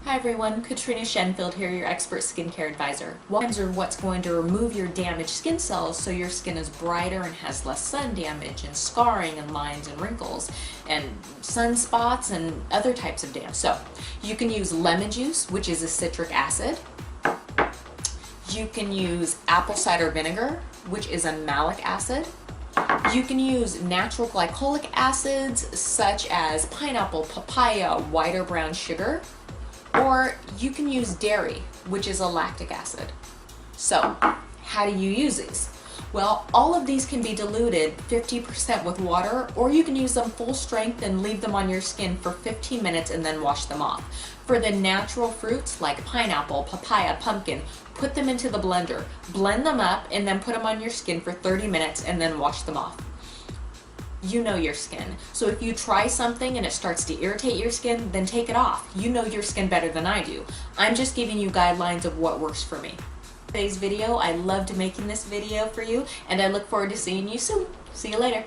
Hi everyone, Katrina Shenfield here, your expert skincare advisor. Enzymes are what's going to remove your damaged skin cells so your skin is brighter and has less sun damage and scarring and lines and wrinkles and sunspots and other types of damage. So you can use lemon juice, which is a citric acid. You can use apple cider vinegar, which is a malic acid. You can use natural glycolic acids such as pineapple, papaya, white or brown sugar. Or you can use dairy, which is a lactic acid. So, how do you use these? Well, all of these can be diluted 50% with water, or you can use them full strength and leave them on your skin for 15 minutes and then wash them off. For the natural fruits like pineapple, papaya, pumpkin, put them into the blender, blend them up, and then put them on your skin for 30 minutes and then wash them off. You know your skin. So if you try something and it starts to irritate your skin, then take it off. You know your skin better than I do. I'm just giving you guidelines of what works for me. Today's video, I loved making this video for you, and I look forward to seeing you soon. See you later.